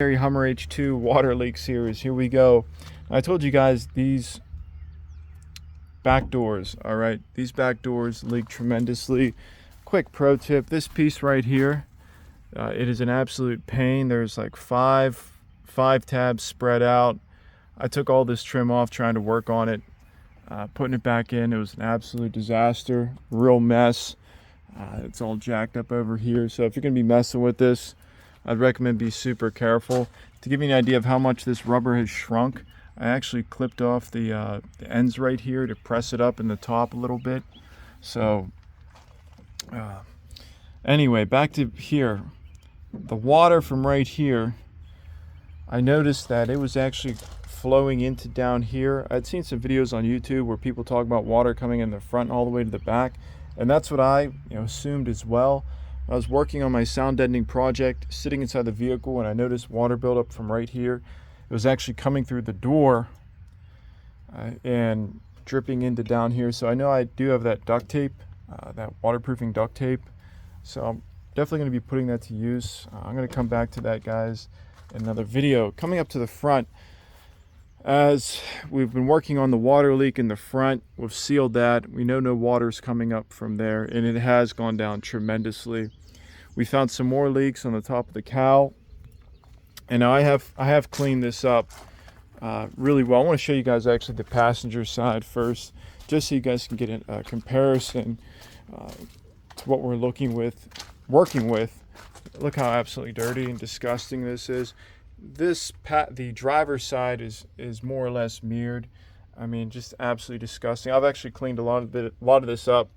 HUMMER H2 water leak series. Here we go. I told you guys these back doors, all right, these back doors leak tremendously. Quick pro tip, this piece right here, it is an absolute pain. There's like five tabs spread out. I took all this trim off trying to work on it, putting it back in. It was an absolute disaster, real mess. It's all jacked up over here. So if you're gonna be messing with this, I'd recommend be super careful. To give you an idea of how much this rubber has shrunk, I actually clipped off the ends right here to press it up in the top a little bit. So anyway, back to here. The water from right here, I noticed that it was actually flowing into down here. I'd seen some videos on YouTube where people talk about water coming in the front all the way to the back, and that's what I assumed as well. I was working on my sound deadening project, sitting inside the vehicle, and I noticed water buildup from right here. It was actually coming through the door and dripping into down here. So I know I do have that duct tape, that waterproofing duct tape. So I'm definitely going to be putting that to use. I'm going to come back to that, guys, in another video. Coming up to the front, as we've been working on the water leak in the front, we've sealed that. We know no water's coming up from there, and it has gone down tremendously. We found some more leaks on the top of the cowl, and now I have cleaned this up really well. I want to show you guys actually the passenger side first, just so you guys can get a comparison to what we're working with. Look how absolutely dirty and disgusting this is. The driver's side is more or less mirrored. I mean, just absolutely disgusting. I've actually cleaned a lot of this up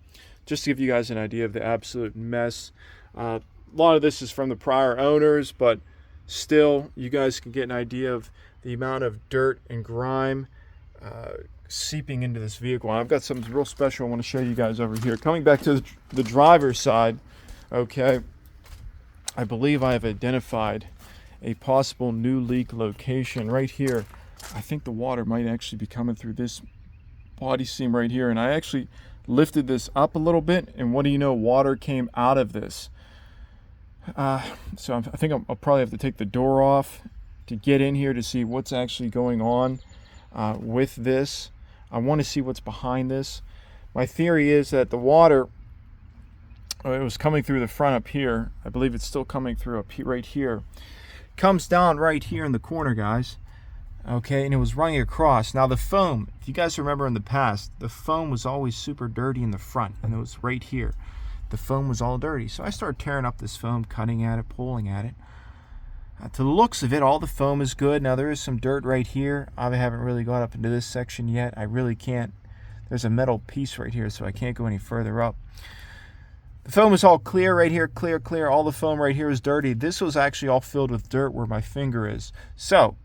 just to give you guys an idea of the absolute mess. A lot of this is from the prior owners, but still, you guys can get an idea of the amount of dirt and grime seeping into this vehicle. And I've got something real special I want to show you guys over here. Coming back to the driver's side, okay, I believe I have identified a possible new leak location right here. I think the water might actually be coming through this body seam right here, and I actually lifted this up a little bit, and what do you know, water came out of this. So I think I'll probably have to take the door off to get in here to see what's actually going on with this. I want to see what's behind this. My theory is that the water, it was coming through the front up here. I believe it's still coming through up here, right here. Comes down right here in the corner, guys. Okay, and it was running across. Now the foam, if you guys remember in the past, the foam was always super dirty in the front, and it was right here. The foam was all dirty. So I started tearing up this foam, cutting at it, pulling at it. To the looks of it, all the foam is good. Now there is some dirt right here. I haven't really got up into this section yet. I really can't. There's a metal piece right here, so I can't go any further up. The foam is all clear right here, clear. All the foam right here is dirty. This was actually all filled with dirt where my finger is. So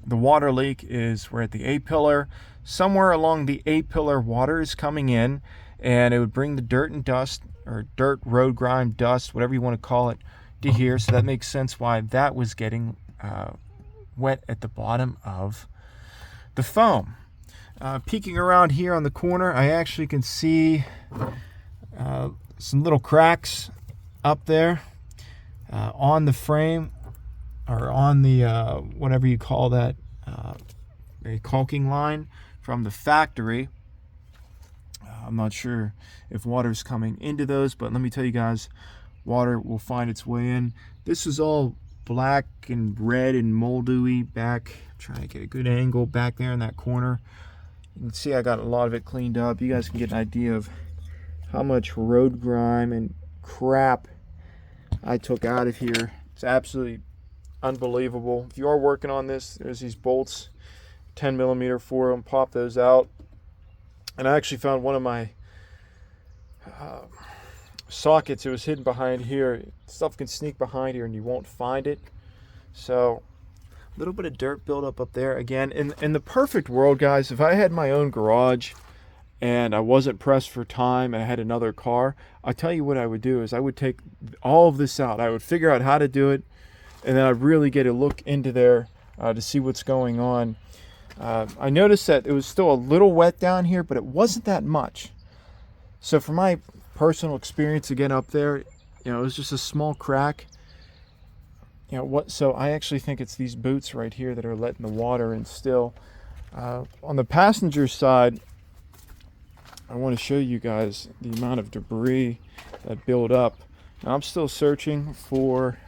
the water leak is, we're at the A-pillar. Somewhere along the A-pillar, water is coming in, and it would bring the dirt and dust, or dirt, road grime, dust, whatever you want to call it, to here. So that makes sense why that was getting wet at the bottom of the foam. Peeking around here on the corner, I actually can see some little cracks up there on the frame, or on the whatever you call that, a caulking line from the factory. I'm not sure if water's coming into those, but let me tell you guys, water will find its way in. This is all black and red and moldy back. I'm trying to get a good angle back there in that corner. You can see I got a lot of it cleaned up. You guys can get an idea of how much road grime and crap I took out of here. It's absolutely unbelievable. If you are working on this, there's these bolts, 10mm for them. Pop those out. And I actually found one of my sockets. It was hidden behind here. Stuff can sneak behind here and you won't find it. So a little bit of dirt buildup up there. Again, in the perfect world, guys, if I had my own garage and I wasn't pressed for time and I had another car, I'll tell you what I would do is I would take all of this out. I would figure out how to do it, and then I'd really get a look into there to see what's going on. I noticed that it was still a little wet down here, but it wasn't that much. So from my personal experience again up there, it was just a small crack. So I actually think it's these boots right here that are letting the water in still. On the passenger side, I want to show you guys the amount of debris that build up. Now, I'm still searching for,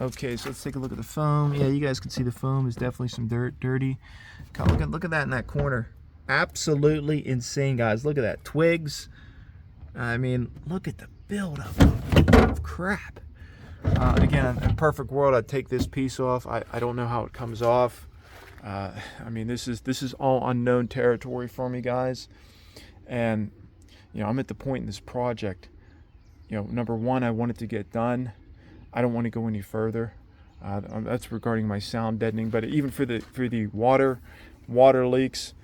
okay, so let's take a look at the foam. Yeah, you guys can see the foam is definitely some dirty. Look at that in that corner. Absolutely insane, guys. Look at that. Twigs. I mean, look at the buildup of crap. Again, in a perfect world, I'd take this piece off. I don't know how it comes off. I mean, this is all unknown territory for me, guys. And, I'm at the point in this project, number one, I want it to get done. I don't want to go any further. That's regarding my sound deadening. But even for the water leaks,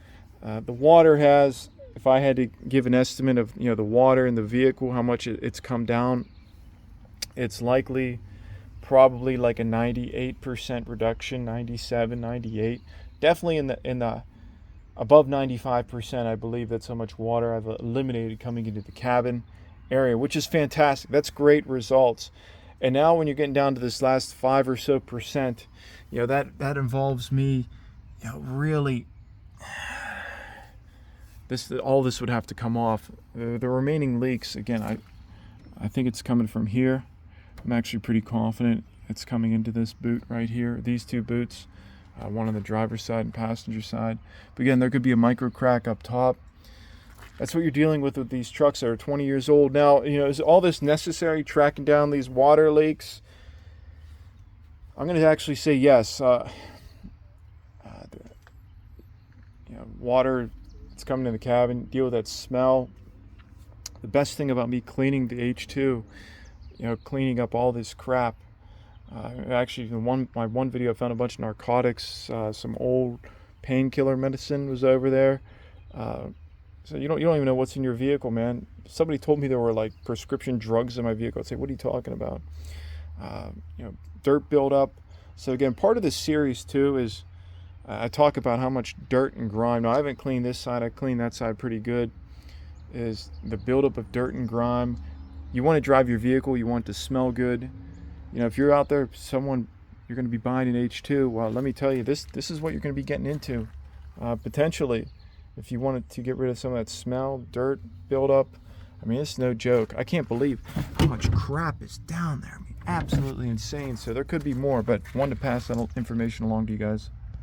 the water has, if I had to give an estimate of, the water in the vehicle, how much it's come down, it's likely probably like a 98% reduction, 97, 98. Definitely in the above 95%, I believe that's how much water I've eliminated coming into the cabin area, which is fantastic. That's great results. And now when you're getting down to this last 5 or so percent, that involves me, really, all this would have to come off. The remaining leaks, again, I think it's coming from here. I'm actually pretty confident it's coming into this boot right here, these two boots. One on the driver's side and passenger side. But again, there could be a micro crack up top. That's what you're dealing with these trucks that are 20 years old. Now, is all this necessary, tracking down these water leaks? I'm going to actually say yes. Water, it's coming in the cabin. Deal with that smell. The best thing about me cleaning the H2, cleaning up all this crap. Actually, my one video, I found a bunch of narcotics, some old painkiller medicine was over there. So you don't even know what's in your vehicle, man. Somebody told me there were like prescription drugs in my vehicle. I'd say, what are you talking about? Dirt buildup. So again, part of this series too is I talk about how much dirt and grime. Now I haven't cleaned this side. I cleaned that side pretty good. Is the buildup of dirt and grime. You want to drive your vehicle. You want it to smell good. If you're out there, you're going to be buying an H2. Well, let me tell you, this is what you're going to be getting into, potentially, if you wanted to get rid of some of that smell, dirt, buildup. I mean, it's no joke. I can't believe how much crap is down there. I mean, absolutely insane. So there could be more, but wanted to pass that information along to you guys.